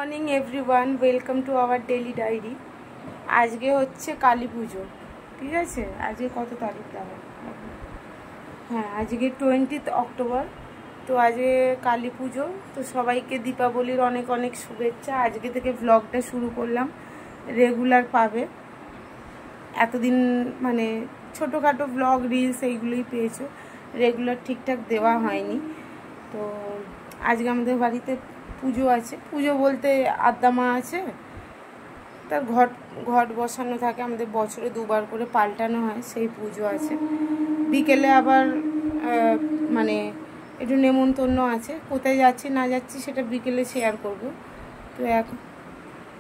Morning everyone, welcome to our daily diary. আজকে হচ্ছে কালী পুজো, ঠিক আছে। আজকে কত তারিখ দেখো? হ্যাঁ, আজকে 20 অক্টোবর। তো আজকে কালী পুজো, তো সবাইকে দীপাবলির অনেক অনেক শুভেচ্ছা। আজকে থেকে ব্লগটা শুরু করলাম, রেগুলার পাবে। এতদিন মানে ছোটোখাটো ব্লগ রিলস এইগুলোই পেয়েছো, রেগুলার ঠিকঠাক দেওয়া হয়নি। তো আজকে আমাদের বাড়িতে পুজো আছে। পুজো বলতে আদ্যা মা আছে, তার ঘট বসানো থাকে। আমাদের বছরে 2বার করে পাল্টানো হয়, সেই পুজো আছে। বিকেলে আবার মানে একটু নেমন্তন্ন আছে। কোথায় যাচ্ছি না যাচ্ছি সেটা বিকেলে শেয়ার করব। তো এখন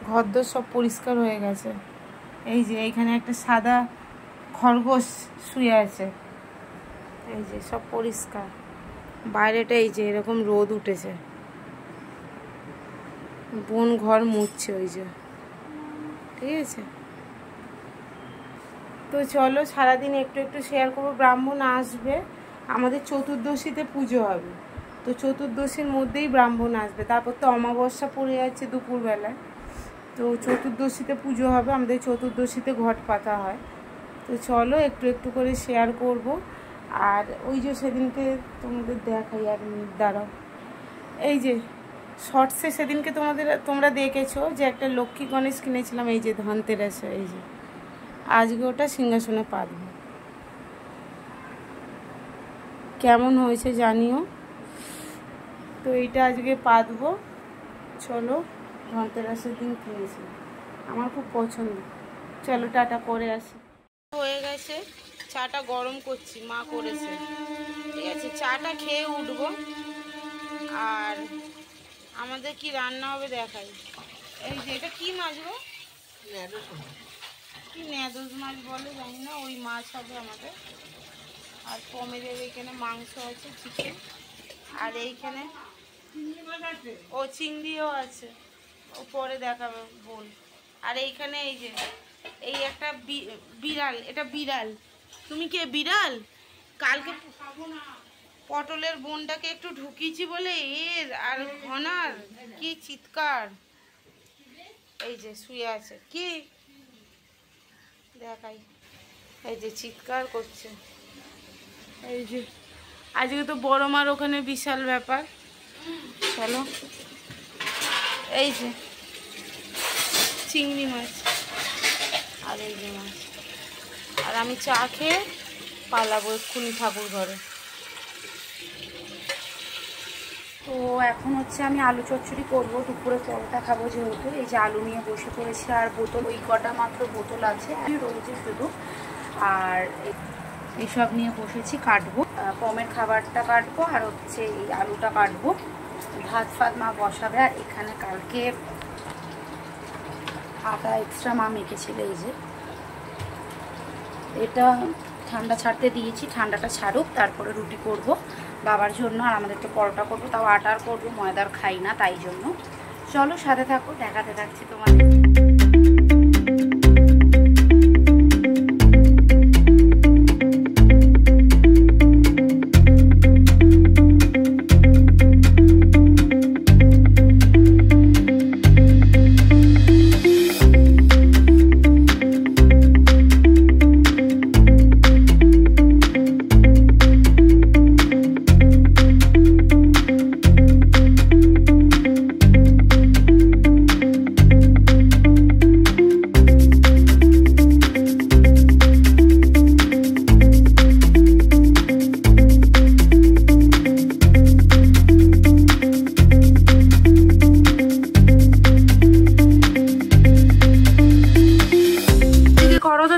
ঘরদোর সব পরিষ্কার হয়ে গেছে। এই যে এইখানে একটা সাদা খরগোশ শুয়ে আছে, এই যে সব পরিষ্কার। বাইরেটা এই যে এরকম রোদ উঠেছে, বোন ঘর মুছছে, ওই যে, ঠিক আছে। তো চলো সারাদিন একটু একটু শেয়ার করবো। ব্রাহ্মণ আসবে, আমাদের চতুর্দশীতে পুজো হবে। তো চতুর্দশীর মধ্যেই ব্রাহ্মণ আসবে, তারপর তো অমাবস্যা পড়ে যাচ্ছে দুপুরবেলায়। তো চতুর্দশীতে পুজো হবে, আমাদের চতুর্দশীতে ঘট পাতা হয়। তো চলো একটু একটু করে শেয়ার করব। আর ওই যে সেদিনকে তোমাদের দেখাই, আর দাঁড়াও, এই যে শর্টসে সেদিনকে তোমরা দেখেছো যে একটা লক্ষ্মী গণেশ কিনেছিলাম, এই যে ধনতেরাসে। এই যে আজকে ওটা সিংহাসনে পাতবো। কেমন হয়েছে জানিও। তো এইটা আজকে পাতবো। চলো, ধনতেরাসের দিন কিনেছি, আমার খুব পছন্দ। চলো টাটা, করে আসি। হয়ে গেছে, চাটা গরম করছি, মা করেছে, ঠিক আছে। চাটা খেয়ে উঠবো। আর আমাদের কি রান্না হবে দেখাই। এই যে এটা কি মাছ গো? কি ন্যাদোস মাছ বলে জানি না, ওই মাছ হবে আমাদের। আর পমেদের এইখানে মাংস আছে, চিকেন। আর এইখানে ও চিংড়িও আছে, ও পরে দেখাবে বোন। আর এইখানে এই যে এই একটা বিড়াল, এটা বিড়াল। তুমি কে বিড়াল? কালকে পটলের বোনটাকে একটু ঢুকিয়েছি বলে এর আর ঘনার কি চিৎকার। এই যে শুয়ে আছে, কি দেখাই, এই যে চিৎকার করছে। এই যে আজকে তো বড় মার ওখানে বিশাল ব্যাপার। চলো, এই যে চিংড়ি মাছ আর এই যে মাছ। আর আমি চা খেয়ে পালাবো এক্ষুনি ঠাকুর ঘরে। তো এখন হচ্ছে আমি আলু চচ্চড়ি করবো, দুপুরে পরোটা খাবো যেহেতু। এই যে আলু নিয়ে বসে পড়েছি, আর বোতল ওই কটা মাত্র বোতল আছে রয়েছে শুধু। আর এইসব নিয়ে বসেছি, কাটবো পমের খাবারটা কাটবো, আর হচ্ছে এই আলুটা কাটবো। ভাত ফাত মা বসাবে। আর এখানে কালকে আটা এক্সট্রা মা মেখেছিল, এই যে এটা ঠান্ডা ছাড়তে দিয়েছি, ঠান্ডাটা ছাড়ুক, তারপরে রুটি করব বাবার জন্য। আর আমাদের তো পরোটা করবো, তাও আটার করবো, ময়দার খাই না, তাই জন্য। চলো সাথে থাকো, দেখাতে থাকছি তোমাদের।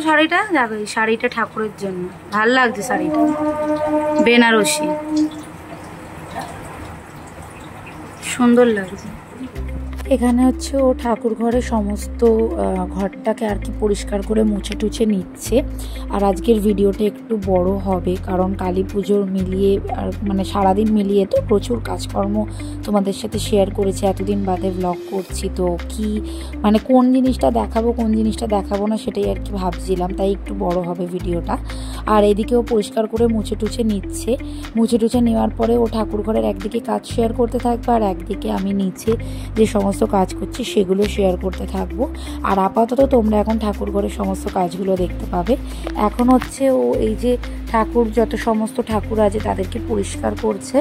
শাড়িটা যাবে, শাড়িটা ঠাকুরের জন্য ভাল লাগছে, শাড়িটা বেনারসি, সুন্দর লাগছে। এখানে হচ্ছে ও ঠাকুর ঘরে সমস্ত ঘরটাকে আর কি পরিষ্কার করে মুছে টুছে নিচ্ছে। আর আজকের ভিডিওটা একটু বড় হবে, কারণ কালী পুজোর মিলিয়ে আর মানে সারাদিন মিলিয়ে তো প্রচুর কাজকর্ম তোমাদের সাথে শেয়ার করেছি। এতদিন বাদে ব্লগ করছি, তো কি মানে কোন জিনিসটা দেখাবো কোন জিনিসটা দেখাবো না সেটাই আর কি ভাবছিলাম, তাই একটু বড় হবে ভিডিওটা। আর এদিকেও পরিষ্কার করে মুছে টুছে নিচ্ছে। মুছে টুছে নেওয়ার পরে ও ঠাকুর ঘরের একদিকে কাজ শেয়ার করতে থাকবে, আর একদিকে আমি নিচে যে সমস্ত কাজ করছি সেগুলো শেয়ার করতে থাকবো। আর আপাতত তোমরা এখন ঠাকুর ঘরের সমস্ত কাজগুলো দেখতে পাবে। এখন হচ্ছে ও এই যে ঠাকুর যত সমস্ত ঠাকুর আছে তাদেরকে পরিষ্কার করছে,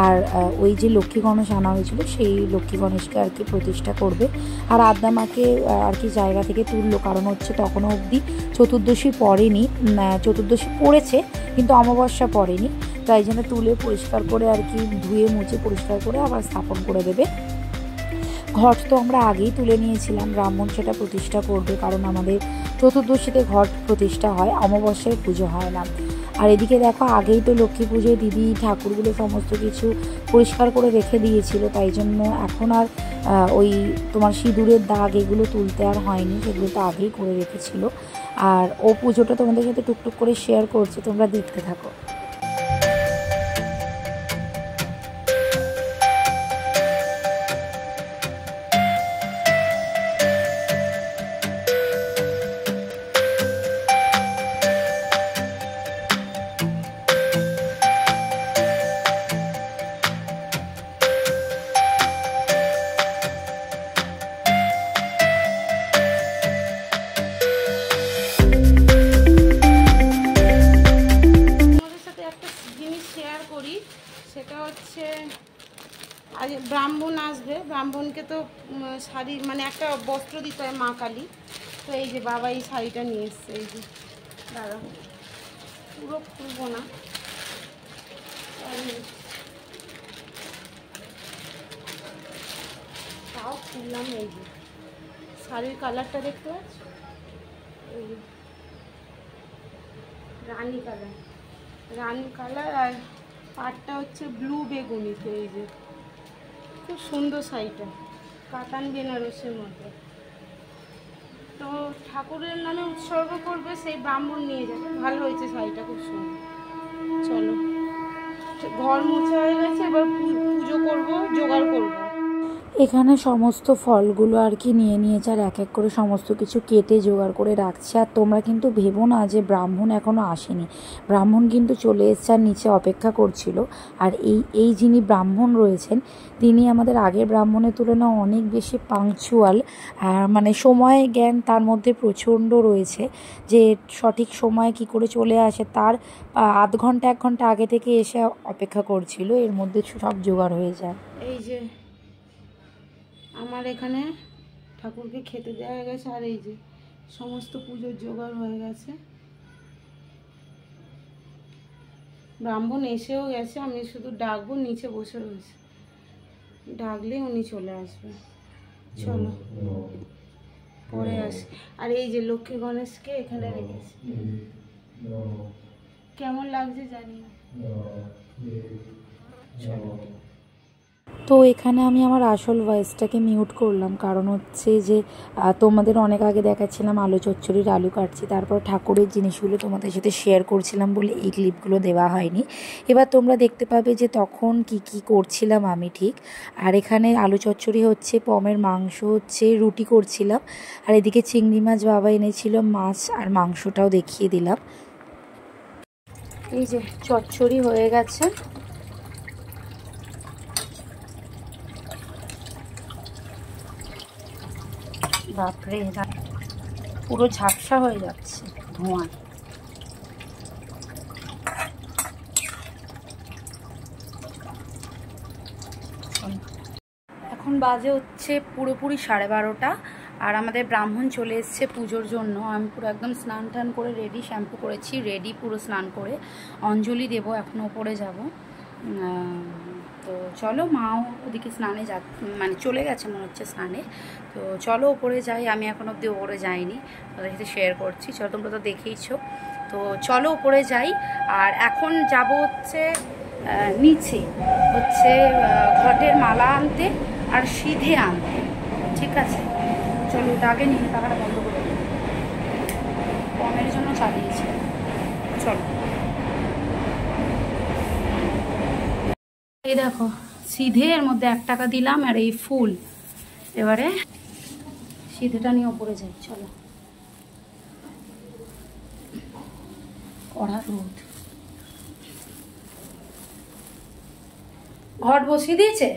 আর ওই যে লক্ষ্মী গণেশ আনা হয়েছিল সেই লক্ষ্মী গণেশকে আর কি প্রতিষ্ঠা করবে। আর আদ্যা মাকে আর কি জায়গা থেকে তুললো, কারণ হচ্ছে তখনও অবধি চতুর্দশী পড়েনি, চতুর্দশী পড়েছে কিন্তু অমাবস্যা পড়েনি, তাই জন্য তুলে পরিষ্কার করে আর কি ধুয়ে মুছে পরিষ্কার করে আবার স্থাপন করে দেবে। ঘট তো আমরা আগেই তুলে নিয়েছিলাম, ব্রাহ্মণ সেটা প্রতিষ্ঠা করবে, কারণ আমাদের চতুর্দশীতে ঘট প্রতিষ্ঠা হয়, অমাবস্যায় পুজো হয় না। আর এদিকে দেখো আগেই তো লক্ষ্মী পুজোয় দিদি ঠাকুরগুলো সমস্ত কিছু পরিষ্কার করে রেখে দিয়েছিল, তাই জন্য এখন আর ওই তোমার সিঁদুরের দাগ এগুলো তুলতে আর হয়নি, সেগুলো তো আগেই করে রেখেছিল। আর ও পুজোটা তোমাদের সাথে টুকটুক করে শেয়ার করছে, তোমরা দেখতে থাকো। সেটা হচ্ছে আজ ব্রাহ্মণ আসবে, ব্রাহ্মণকে তো শাড়ি মানে একটা বস্ত্র দিতে হয় মা কালী, তো এই যে বাবা এই শাড়িটা নিয়ে এসছে, এই যে দাদা পুরো খুলবো না, তাও খুললাম। এই যে শাড়ির কালারটা দেখতে পাচ্ছ, এই যে রানী কালার, রানী কালার, আর পাটটা হচ্ছে ব্লু বেগুনি। তো এই যে খুব সুন্দর শাড়িটা, কাতান বেনারসের মধ্যে। তো ঠাকুরের নামে উৎসর্গ করবে, সেই ব্রাহ্মণ নিয়ে যাবে। ভালো হয়েছে শাড়িটা, খুব সুন্দর। চলো, ঘর মোছা হয়ে গেছে, এবার পুজো করবো, জোগাড় করবো। এখানে সমস্ত ফলগুলো আর কি নিয়ে নিয়েছে, আর এক এক করে সমস্ত কিছু কেটে জোগাড় করে রাখছে। আর তোমরা কিন্তু ভেবো না যে ব্রাহ্মণ এখনও আসেনি, ব্রাহ্মণ কিন্তু চলে এসছে আর নিচে অপেক্ষা করছিল। আর এই যিনি ব্রাহ্মণ রয়েছেন তিনি আমাদের আগের ব্রাহ্মণের তুলনায় অনেক বেশি পাংচুয়াল, আর মানে সময় জ্ঞান তার মধ্যে প্রচণ্ড রয়েছে, যে সঠিক সময় কি করে চলে আসে তার আধ ঘন্টা 1 ঘন্টা আগে থেকে এসে অপেক্ষা করছিল, এর মধ্যে সব জোগাড় হয়ে যায়। এই যে আমার এখানে ঠাকুরকে খেতে দেওয়া হয়ে গেছে, আর এই যে সমস্ত পুজোর জোগাড় হয়ে গেছে। ব্রাহ্মণ এসেও গেছে, আমি শুধু ডাকবো, নিচে বসে রয়েছে, ডাকলে উনি চলে আসবে। চলো পরে আসি। আর এই যে লক্ষ্মী গণেশকে এখানে রেখেছি, কেমন লাগছে জানি না। চলো, তো এখানে আমি আমার আসল ভয়েসটাকে মিউট করলাম, কারণ হচ্ছে যে তোমাদের অনেক আগে দেখাচ্ছিলাম আলু চচ্চড়ির আলু কাটছি, তারপর ঠাকুরের জিনিসগুলো তোমাদের সাথে শেয়ার করছিলাম বলে এই ক্লিপগুলো দেওয়া হয়নি। এবার তোমরা দেখতে পাবে যে তখন কি করছিলাম আমি ঠিক। আর এখানে আলু চচ্চড়ি হচ্ছে, পমের মাংস হচ্ছে, রুটি করছিলাম, আর এদিকে চিংড়ি মাছ বাবা এনেছিল, মাছ আর মাংসটাও দেখিয়ে দিলাম। এই যে চচ্চড়ি হয়ে গেছে, বাপরে পুরো ঝাপসা হয়ে যাচ্ছে ধোঁয়ায়। এখন বাজে হচ্ছে পুরোপুরি 12:30, আর আমাদের ব্রাহ্মণ চলে এসছে পুজোর জন্য। আমি পুরো একদম স্নান টান করে রেডি, শ্যাম্পু করেছি, রেডি পুরো স্নান করে অঞ্জলি দেবো, এখন ওপরে যাব। তো চলো, মাও ওদিকে স্নানে মানে চলে গেছে মনে হচ্ছে স্নানে, তো চলো ওপরে যাই। আমি এখন অবধি ওপরে যাইনি, তাদের সাথে শেয়ার করছি। চলো, তোমরা তো দেখেইছো, তো চলো ওপরে যাই। আর এখন যাব হচ্ছে নিচে, হচ্ছে ঘটের মালা আনতে আর সিধে আনতে, ঠিক আছে? চলো, ওটা আগে নিয়ে টাকাটা বন্ধ করে দিই, কমের জন্য চালিয়েছি। চলো, এই দেখো সিধে, এর মধ্যে 1 টাকা দিলাম, আর এই ফুল। এবারে সিধেটা নিয়ে ওপরে যাই। চলো, কড়া রোদ, ঘট বসিয়ে দিয়েছে,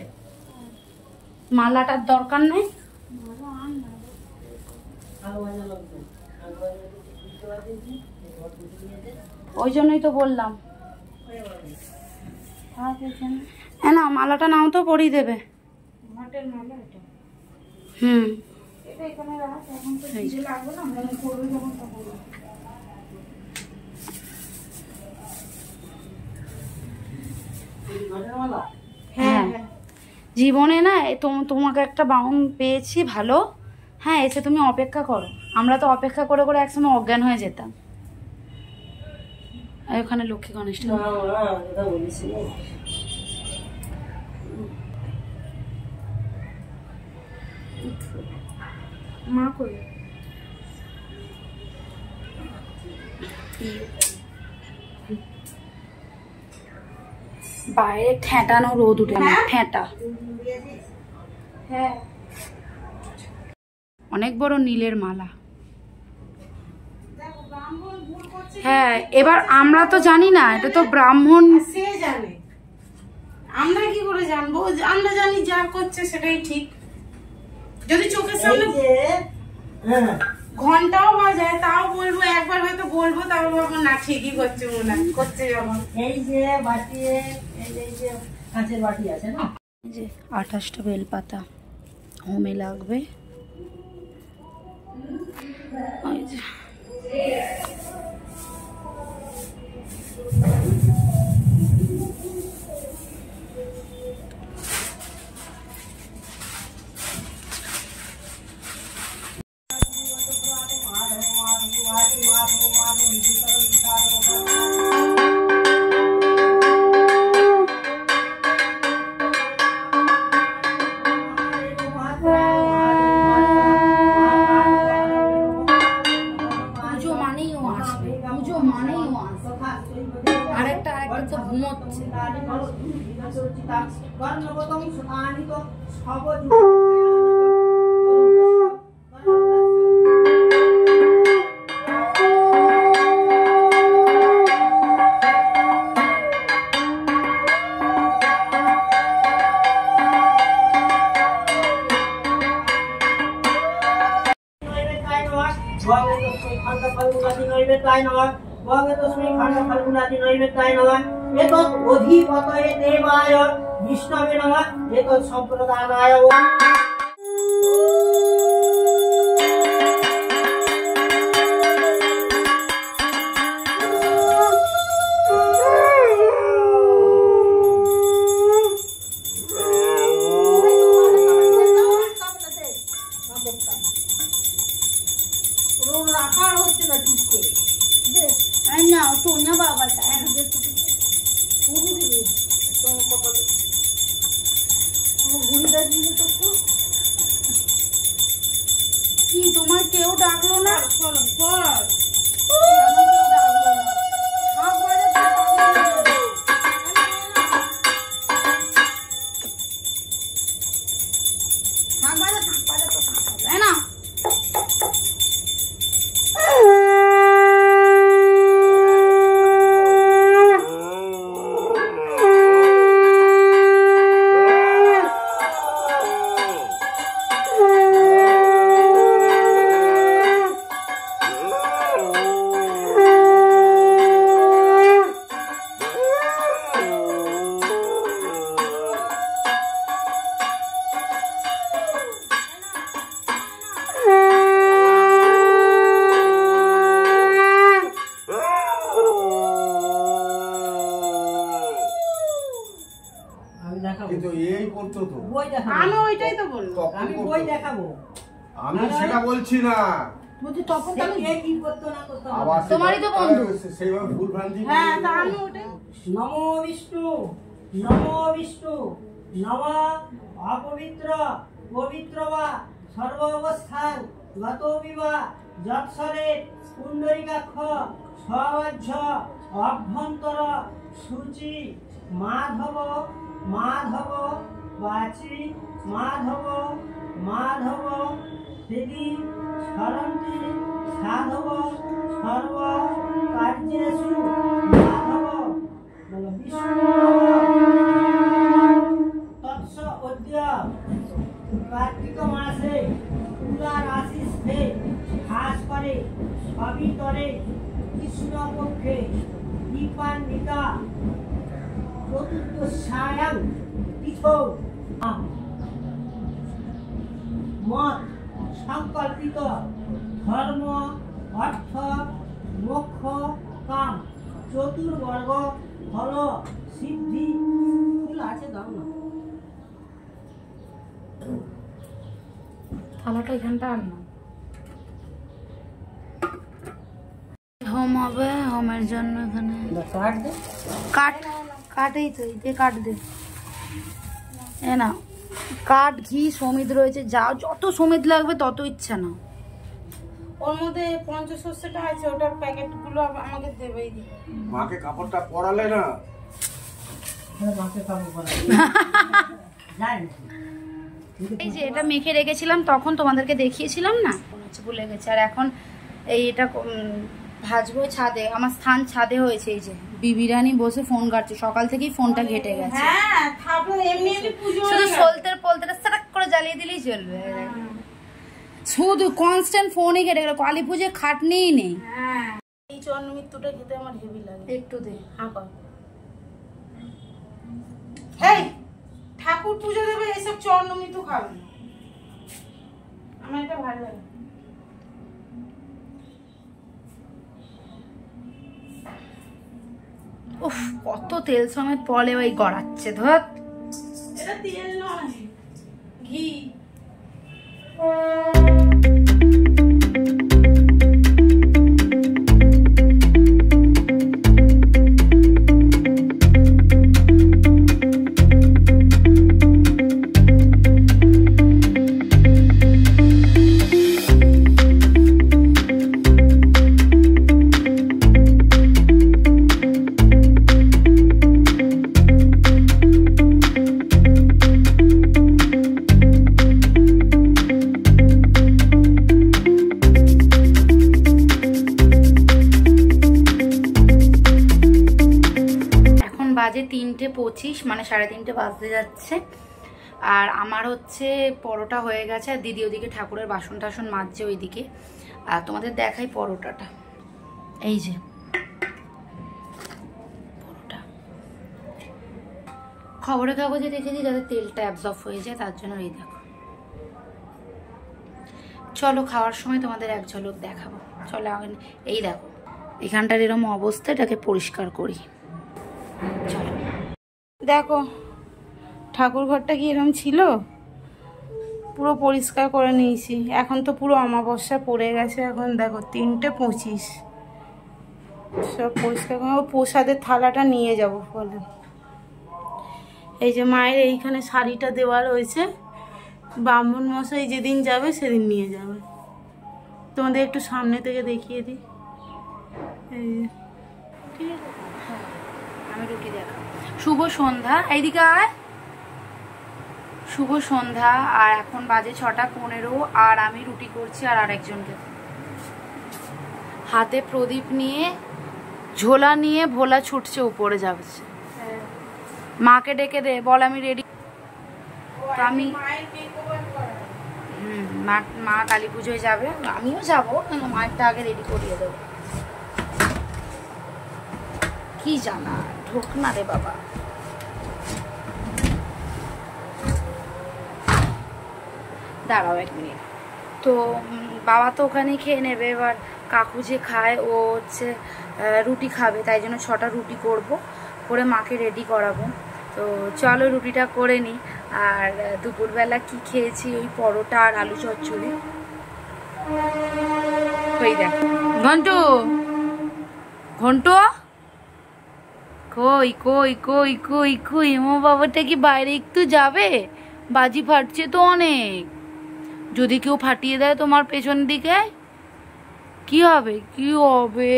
মালাটার দরকার নেই। ওই জন্যই তো বললাম। হ্যাঁ না, মালাটা নাও তো, পরিয়ে দেবে। হুম, হ্যাঁ জীবনে না তোমাকে একটা বাউন পেয়েছি ভালো। হ্যাঁ, এসে তুমি অপেক্ষা করো। আমরা তো অপেক্ষা করে করে একসময় অজ্ঞান হয়ে যেতাম। ওখানে লক্ষ্মী গণেশ মা কই? বাইরে ঠেঁটানো রোদ উঠে না, ঠেঁটা। হ্যাঁ, অনেক বড় নীলের মালা। হ্যাঁ, এবার আমরা তো জানি না, এটা তো ব্রাহ্মণ সে জানে, আমরা কি করে জানবো? আমরা জানি যা করছে সেটাই ঠিক। যদি চোখের সামনে ঘন্টাও বাজায় তাও বলবো, একবার হয়তো বলবো, তারপর বলবো না ঠিকই করছে, মনে করছে যখন। এই যে বাটি, এই যে কাঁচের বাটি আছে না, যে 28টা বেলপাতা হোমে লাগবে। ওই যে আরেকটা তো ঘুমোচ্ছে। বিষ্ণবে নমঃ এতৎ সম্প্রদানায়। রাখার হচ্ছে না ঠিক করে না, সোনা বাবাটা কি তোমার কেউ ডাকলো না? আমি ওইটাই তো বলবো, আমি বই দেখাবো। আমি সেটা বলছি না, বুঝি তখন তাহলে কে কি করতে না করতে তোমারই তো বন্ধু সেইভাবে ভুল ভ্রান্তি। হ্যাঁ, তা আমি ওইটাই। নমো বিষ্ণু, নমো বিষ্ণু, নম অপবিত্র পবিত্র বা সর্ব অবস্থান গত বিবা যৎসরে পুণ্ডরিকাক্ষ স্বজ্জ অভ্যন্তর সূচি মাধব মাধব বাচি মাধব মাধব দেবী সরন্তি সাধব সর্ব কার্যেষু মাধব বিষ্ণু তৎস অদ্য সায়াং পিঠো মত সংকল্পিত ধর্ম অর্থ মোক্ষ কাম চতুর্বর্গ ফল সিদ্ধি ফুল আছে দাও না থালাটা এখানটা আর না হোম হবে হোমের জন্য এখানে কাট দে কাট কাটেই তো এই যে কাট দে এ না কাঠ ঘি সমিত রয়েছে যা যত সমিত লাগবে তত ইচ্ছা না ওর মধ্যে পঞ্চশস্যটা আছে ওটার প্যাকেটগুলো আমাকে দেবেই দিবে মাকে কাপড়টা পরালে না মাকে কাপড় পরালে যাই এই যে এটা মেখে রেখেছিলাম তখন তোমাদেরকে দেখিয়েছিলাম না ভুলে গেছে আর এখন এই এটা ভাজবো ছাদে আমার স্থান ছাদে হয়েছে এই যে বিবিরানি বসে ফোন কাটছে সকাল থেকেই ফোনটা ঘেটে গেছে হ্যাঁ তারপর এমনি পুজো শুধু সলতের পলতেটা সারাক করে জ্বালিয়ে দিলেই চলবে শুধু কনস্ট্যান্ট ফোনই ঘেটে গেল কালী পুজো খাটনিই নেই হ্যাঁ এই চন্ন মৃত্যুটা খেতে আমার হেভি লাগে একটু দে হাঁকা হেই ঠাকুর পুজো দেবে এসব চন্ন মৃত্যু খাবে না আমার এটা ভালো লাগে উফ কত তেল সমেত পলে ওই গড়াচ্ছে ধর এটা তেল নয় ঘি বাজে 3:25 মানে 3:30 বাজতে যাচ্ছে আর আমার হচ্ছে পরোটা হয়ে গেছে আর দিদি ওদিকে ঠাকুরের বাসন টাসন মাজছে ওইদিকে আর তোমাদের দেখাই পরোটাটা এই যে পরোটা খবরের কাগজে দেখেছি যাতে তেলটা অ্যাবজর্ব হয়ে যায় তার জন্য এই দেখো চলো খাওয়ার সময় তোমাদের এক ঝলক দেখাবো চলো এই দেখো এখানটার এরকম অবস্থা এটাকে পরিষ্কার করি চলো দেখো ঠাকুর ঘরটা কি এরকম ছিল পুরো পরিষ্কার করে নিয়েছি এখন তো পুরো অমাবস্যা পড়ে গেছে এখন দেখো 3:25 সব পরিষ্কার করে প্রসাদের থালাটা নিয়ে যাব বলে এই যে মায়ের এইখানে শাড়িটা দেওয়া রয়েছে ব্রাহ্মণ মশাই যেদিন যাবে সেদিন নিয়ে যাবে তোমাদের একটু সামনে থেকে দেখিয়ে দিই এই যে ঠিক আছে আমি রুটি দেখা শুভ সন্ধ্যা এইদিকে আয় শুভ সন্ধ্যা আর এখন বাজে 6:15 আর আমি রুটি করছি আর আরেকজনকে হাতে প্রদীপ নিয়ে ঝোলা নিয়ে ভোলা ছুটছে উপরে যাচ্ছে মাকে ডেকে দে বল আমি রেডি তো আমি মা কালী পুজোয় যাবে আমিও যাবো কিন্তু মায়েরটা আগে রেডি করিয়ে দেবো কি জানা ঢোক না রে বাবা দাঁড়াও 1 মিনিট তো বাবা তো ওখানেই খেয়ে নেবে এবার কাকু যে খায় ও হচ্ছে রুটি খাবে তাই জন্য 6টা রুটি করব করে মাকে রেডি করাবো তো চলো রুটিটা করে নিই আর দুপুরবেলা কি খেয়েছি ওই পরোটা আর আলু চচ্চড়ি ওই দেখ ঘন্টু ঘন্টু কই কই কই কই কই আমার বাবাটা কি বাইরে একটু যাবে বাজি ফাটছে তো অনেক যদি কেউ ফাটিয়ে দেয় তোমার পেছন দিকে কি হবে কি হবে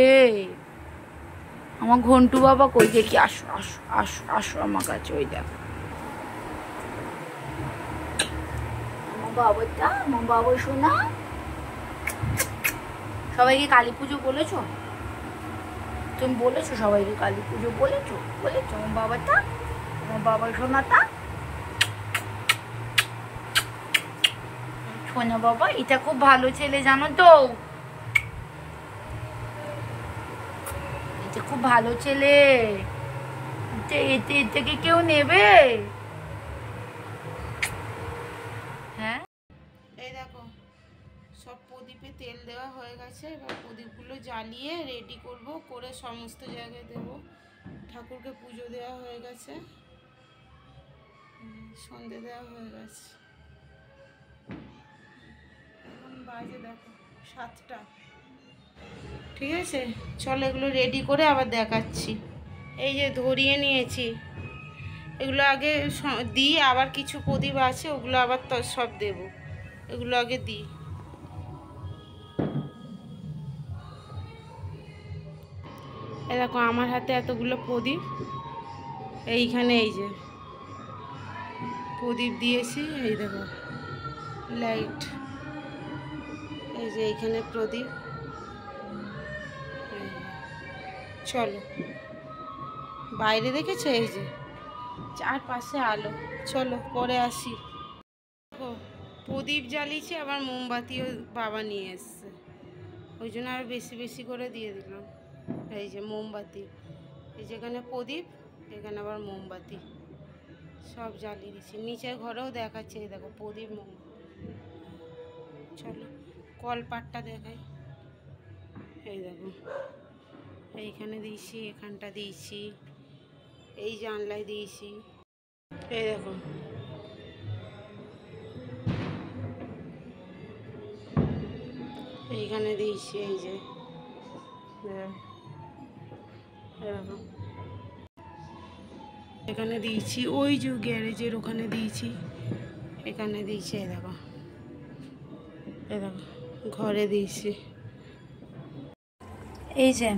আমার ঘন্টু বাবা কই দেখি আসো আসো আসো আসো আমার কাছে ওই দেখো আমার বাবা শোনা সবাইকে কালী পুজো বলেছো তুমি বলেছো সবাইকে কালী পুজো বলেছো আমার বাবাটা আমার বাবা শোনাটা শোনা বাবা এটা খুব ভালো ছেলে জানো তো এটা খুব ভালো ছেলে এতে থেকে কেউ নেবে? হ্যাঁ, এই দেখো সব প্রদীপে তেল দেওয়া হয়ে গেছে। এবার প্রদীপগুলো জ্বালিয়ে রেডি করব, করে সমস্ত জায়গায় দেব। ঠাকুরকে পুজো দেওয়া হয়ে গেছে, সন্ধে দেওয়া হয়ে গেছে। এখন বাজে দেখো 7টা। ঠিক আছে, চলো এগুলো রেডি করে আবার দেখাচ্ছি। এই যে ধরিয়ে নিয়েছি, এগুলো আগে দিই, আবার কিছু প্রদীপ আছে ওগুলো আবার তো সব দেব। এগুলো আগে দিই। এই দেখো আমার হাতে এতগুলো প্রদীপ, এইখানে এই যে প্রদীপ দিয়েছি। এই দেখো লাইট, এই যে এইখানে প্রদীপ। চলো বাইরে দেখেছো, এই যে চারপাশে আলো। চলো পরে আসি। প্রদীপ জ্বালিয়েছি, আবার মোমবাতিও বাবা নিয়ে এসছে, ওই জন্য আরো বেশি বেশি করে দিয়ে দিলাম। এই যে মোমবাতি, এই যেখানে প্রদীপ, এখানে আবার মোমবাতি সব জ্বালিয়ে দিচ্ছি। নিচের ঘরেও দেখাচ্ছে, এই দেখো প্রদীপ মোমবাতি। চলো কলপাটটা দেখাই। এই দেখো এইখানে দিয়েছি, এখানটা দিয়েছি, এই জানলায় দিয়েছি। এই দেখো এইখানে দিয়েছি, এই যে এখানে দিয়েছি, ওই যে গ্যারেজের ওখানে দিয়েছি, এখানে দিয়েছি। এই দেখো, এই দেখো ঘরে দিয়েছি। এই যে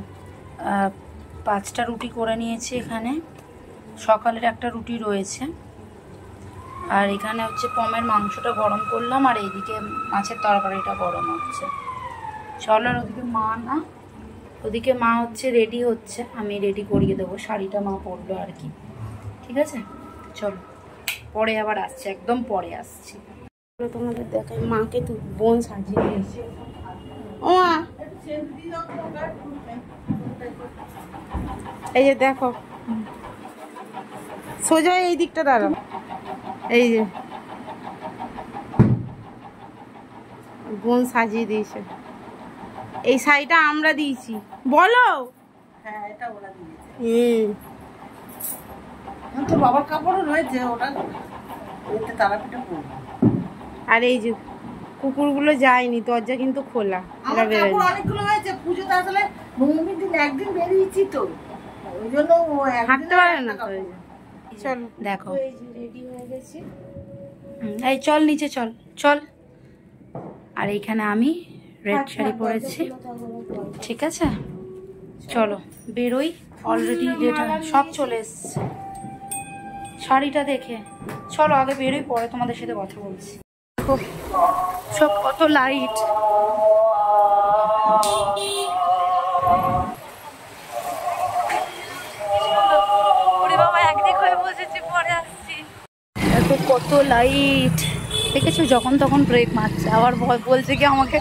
5টা রুটি করে নিয়েছি। এখানে সকালের একটা রুটি রয়েছে, আর এখানে হচ্ছে পমের মাংসটা গরম করলাম, আর এইদিকে মাছের তরকারিটা গরম হচ্ছে। চলো, আর ওদিকে মা হচ্ছে রেডি হচ্ছে, আমি রেডি করিয়ে দেবো। শাড়িটা মা পরলো আর কি। ঠিক আছে, চলো পরে আবার আসছি, একদম পরে আসছি। তোমাদের দেখাই, মাকে তো বোন সাজিয়ে দিয়েছে। ও মা, এই যে দেখো, সোজা এই দিকটা দাঁড়াও। এই যে বোন সাজিয়ে দিয়েছে। এই শাড়িটা আমরা দিয়েছি, বলো। হ্যাঁ, এটা ওরা দিয়েছে। তো বাবার কাপড়ও রয়েছে, ওটা তারাপীঠে পড়বো। আর এই যে কুকুরগুলো যায়নি, দরজা কিন্তু খোলা। আমার কাপড় অনেকগুলো হয়েছে, পুজোতে আসলে নবমীর দিন একদিন বেরিয়েছি তো, ওই জন্য হাঁটতে পারে না তো। চলো দেখো, এই যে রেডি হয়ে গেছি। এই চল নিচে, চল চল। আর এইখানে আমি রেড শাড়ি পরেছি। ঠিক আছে, চলো বেরোই। অলরেডি যেটা সব চলে এসছে শাড়িটা দেখে। চলো আগে বেরোই, পরে তোমাদের সাথে কথা বলছি। সব কত লাইট। ওরে বাবা, একদিক হয়ে বসেছি, পরে আসছি। এত কত লাইট দেখেছো, যখন তখন ব্রেক মারছে। আবার বলছে কি আমাকে,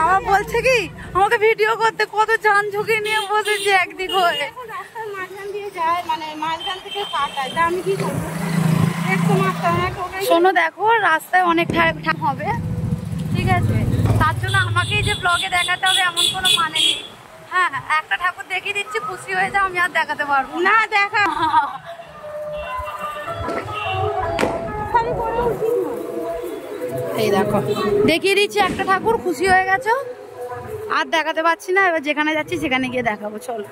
আমার বলছে কি আমাকে ভিডিও করতে, কত যান ঝুঁকি নিয়ে বসেছি একদিক হয়ে। রাস্তার মাঝখান দিয়ে যায়, মানে মাঝখান থেকে কাটায়, তা আমি কি করবো, একটু মারতে হয়। শোনো, দেখো রাস্তায় অনেক ঠাক হবে, ঠিক আছে, তার জন্য আমাকেই যে ব্লগে দেখাতে হবে এমন কোনো মানে নেই। হ্যাঁ, একটা ঠাকুর দেখিয়ে দিচ্ছি, খুশি হয়ে যাও, আমি আর দেখাতে পারবো না। দেখা এই দেখো, দেখিয়ে দিচ্ছি একটা ঠাকুর, খুশি হয়ে গেছো, আর দেখাতে পারছি না। এবার যেখানে যাচ্ছি সেখানে গিয়ে দেখাবো। চলো।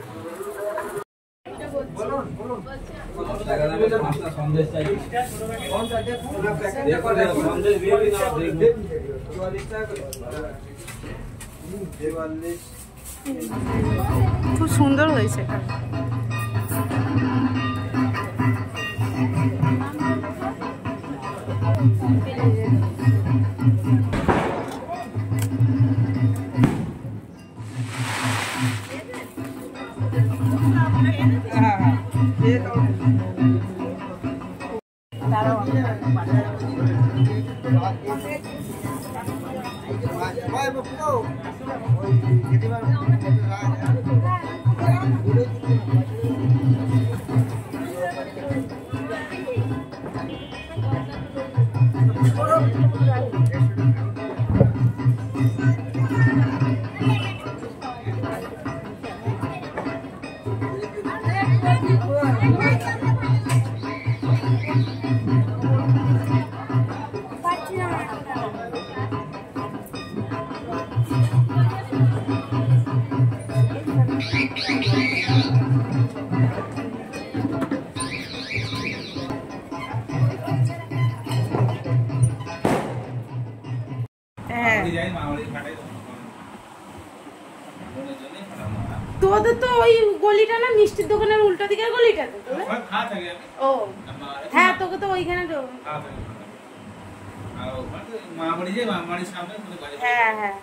খুব সুন্দর হয়েছে। তোদের তো ওই গলিটা না, মিষ্টির দোকানের উল্টো দিকের গলিটা তো। ও হ্যাঁ, তোকে তো ওইখানে হ্যাঁ হ্যাঁ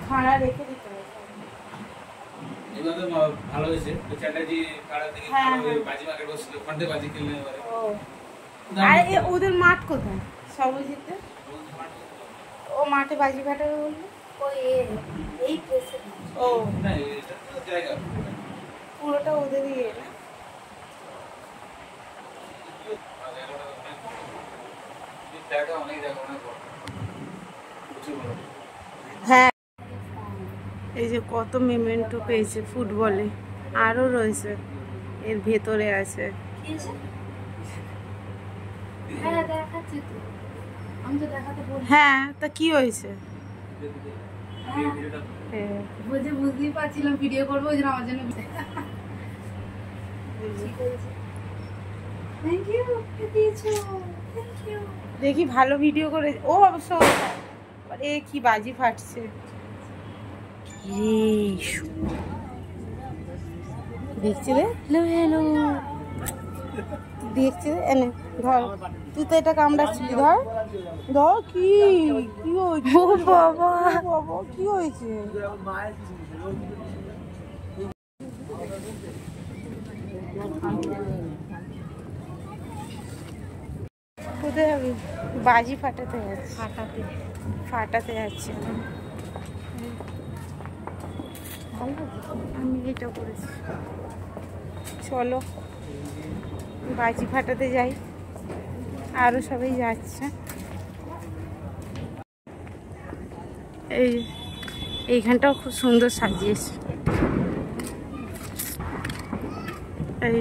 খাড়া রেখে দিতে হবে। ভালো হয়েছে চ্যাটার্জি পাড়ার দিকে বাজি মার্কেট বসছিল, ফন্টে বাজি কিনলে এবারে। আর ওদের মাঠ কোথায়? সবজিতে ও মাঠে বাজি ফাটাবে বললো। এই ও না, এটা তো জায়গা পুরোটা ওদেরই না। জায়গা অনেক বড়। হ্যাঁ, এই যে কত মেমেন্টো পেয়েছে ফুটবলে, আরও রয়েছে এর ভেতরে আছে। হ্যাঁ, তা কি হয়েছে? বুঝতেই পারছিলাম ভিডিও করবো, ওই জন্য আমার জন্য দেখি ভালো ভিডিও করে। ও অবশ্য এ কি বাজি ফাটছে। দেখছি রে, হ্যালো দেখছি রে, এনে ধর, তুই তো এটা কামড়াচ্ছিলি, ধর ধর। কি কি হয়েছে? ও বাবা বাবা, কি হয়েছে? কোথায় যাবি? বাজি ফাটাতে যাচ্ছে। ফাটাতে যাচ্ছে। আমি এটা করেছি। চলো বাজি ফাটাতে যাই, আরো সবাই যাচ্ছে। এইখানটাও খুব সুন্দর সাজিয়েছে। এই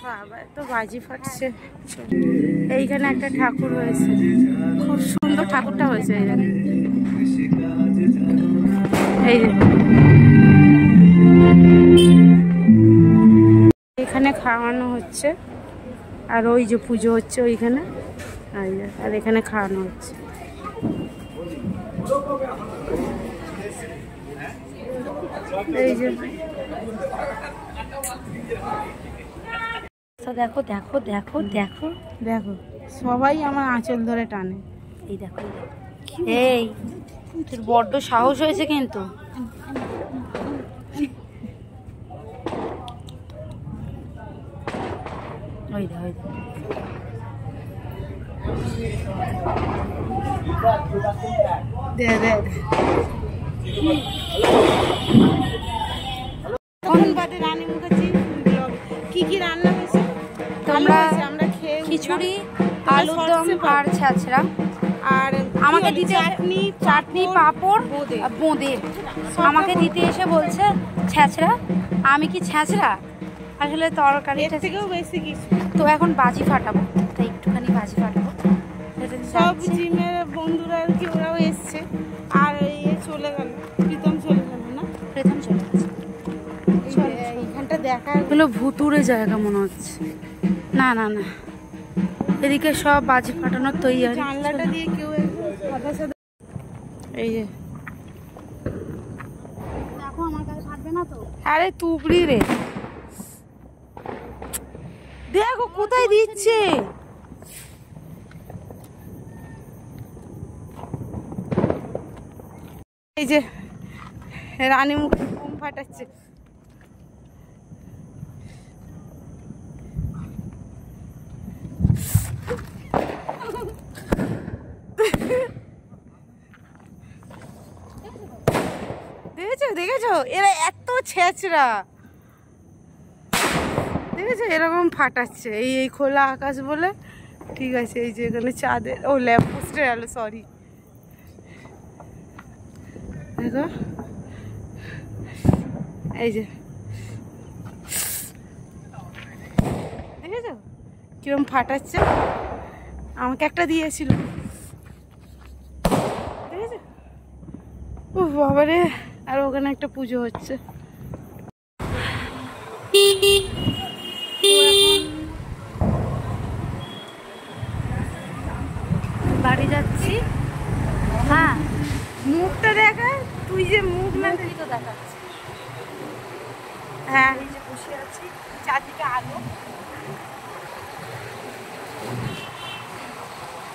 বাবা, তো বাজি ফাটছে। এইখানে একটা ঠাকুর হয়েছে, খুব সুন্দর ঠাকুরটা হয়েছে এইখানে। এই এখানে খাওয়ানো হচ্ছে, আর ওই যে পুজো হচ্ছে ওইখানে, আর এখানে খাওয়ানো হচ্ছে। এই যে দেখো দেখো দেখো দেখো দেখো, সবাই আমার আঁচল ধরে টানে। এই দেখো, এই তোর বড্ড সাহস হয়েছে কিন্তু। ওই দে ওই দে দে। এখন বাদে রানী মুখার্জি কি কি রান্না হয়েছে তোমরা? আমরা খেয়ে খিচুড়ি, আলুর দম আর ছাছড়া, আর আমাকে দিতে চাটনি পাঁপড় বোঁদের। আমাকে দিতে এসে বলছে ছ্যাঁচড়া। আমি কি ছ্যাঁচড়া? আসলে তরকারিটা থেকেও বেশি কিছু। তো এখন বাজি ফাটাবো, তাই একটুখানি বাজি ফাটাবো। সব জিমের বন্ধুরা আর কি, ওরাও এসছে। আর ইয়ে চলে গেল, প্রীতম চলে গেল না? প্রথম চলে গেছে। এইখানটা দেখা এগুলো ভুতুরে জায়গা মনে হচ্ছে। না না না, এদিকে সব বাজি ফাটানোর তৈরি। জানলাটা দিয়ে কেউ সাদা সাদা। এই যে দেখো, আমার কাছে ফাটবে না তো? আরে তুবড়ি রে, দেখো কোথায় দিচ্ছে। এই যে রানী মুখ বোম ফাটাচ্ছে। দেখেছো দেখেছো, এরা এত ছেঁচড়া। দেখেছো এরকম ফাটাচ্ছে। এই খোলা আকাশ বলে। ঠিক আছে, এই যে এখানে চাঁদের ল্যাম্প পোস্টে এলো, সরি। দেখো এই যে দেখেছো কিরম ফাটাচ্ছে, আমাকে একটা দিয়েছিল, দেখেছো? ও বাবারে, আর ওখানে একটা পুজো হচ্ছে। বাড়ি যাচ্ছি। হ্যাঁ, মুখটা দেখা, তুই যে মুখ না তো দেখাচ্ছি। হ্যাঁ, এই যে বসে আছি, চারদিকে আলো।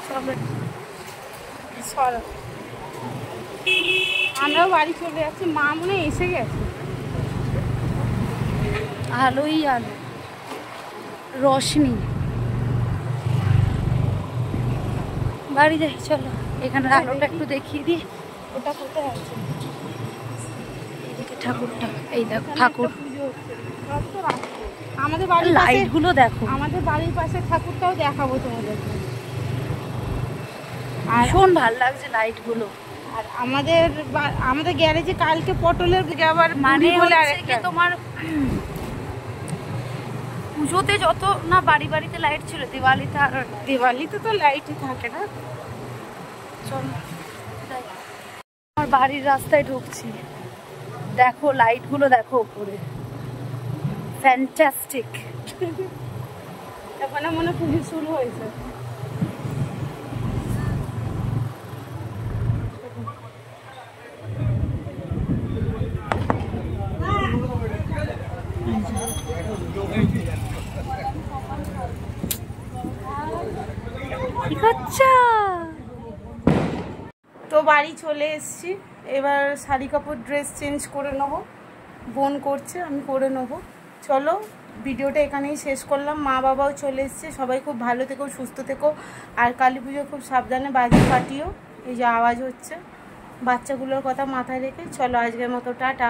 চলো আমরাও বাড়ি চলে যাচ্ছি, মা মনে হয় এসে গেছে। আলোই আলো, রোশনি। বাড়ি যাই, চলো। এখানে আলোটা একটু দেখিয়ে দিই। ওটা কোথায় আছে? এদিকে ঠাকুরটা, এই দেখো ঠাকুর। পুজো হচ্ছে, সব তো রাখছে। আমাদের বাড়ির পাশে, লাইট গুলো দেখো, আমাদের বাড়ির পাশে ঠাকুরটাও দেখাবো তোমাদেরকে। আর ভীষণ ভালো লাগছে লাইট গুলো। আর আমাদের গ্যারেজে কালকে পটলের আবার মানে বলে হচ্ছে কি তোমার পুজোতে যত না বাড়ি বাড়িতে লাইট ছিল, দিওয়ালিতে আর দিওয়ালিতে তো লাইটই থাকে না। চলো যাই। আমার বাড়ির রাস্তায় ঢুকছি, দেখো লাইট গুলো দেখো উপরে, ফ্যান্টাস্টিক। এখন মনে হয় পুজো শুরু হয়েছে। কি করছো? তো বাড়ি চলে এসেছি, এবার শাড়ি কাপড় ড্রেস চেঞ্জ করে নেবো। বোন করছে, আমি করে নেবো। চলো ভিডিওটা এখানেই শেষ করলাম। মা বাবাও চলে এসছে, সবাই খুব ভালো থেকো, সুস্থ থেকো। আর কালী পুজো খুব সাবধানে বাজি ফাটিও। এই যে আওয়াজ হচ্ছে, বাচ্চাগুলোর কথা মাথায় রেখে। চলো আজকের মতো টাটা।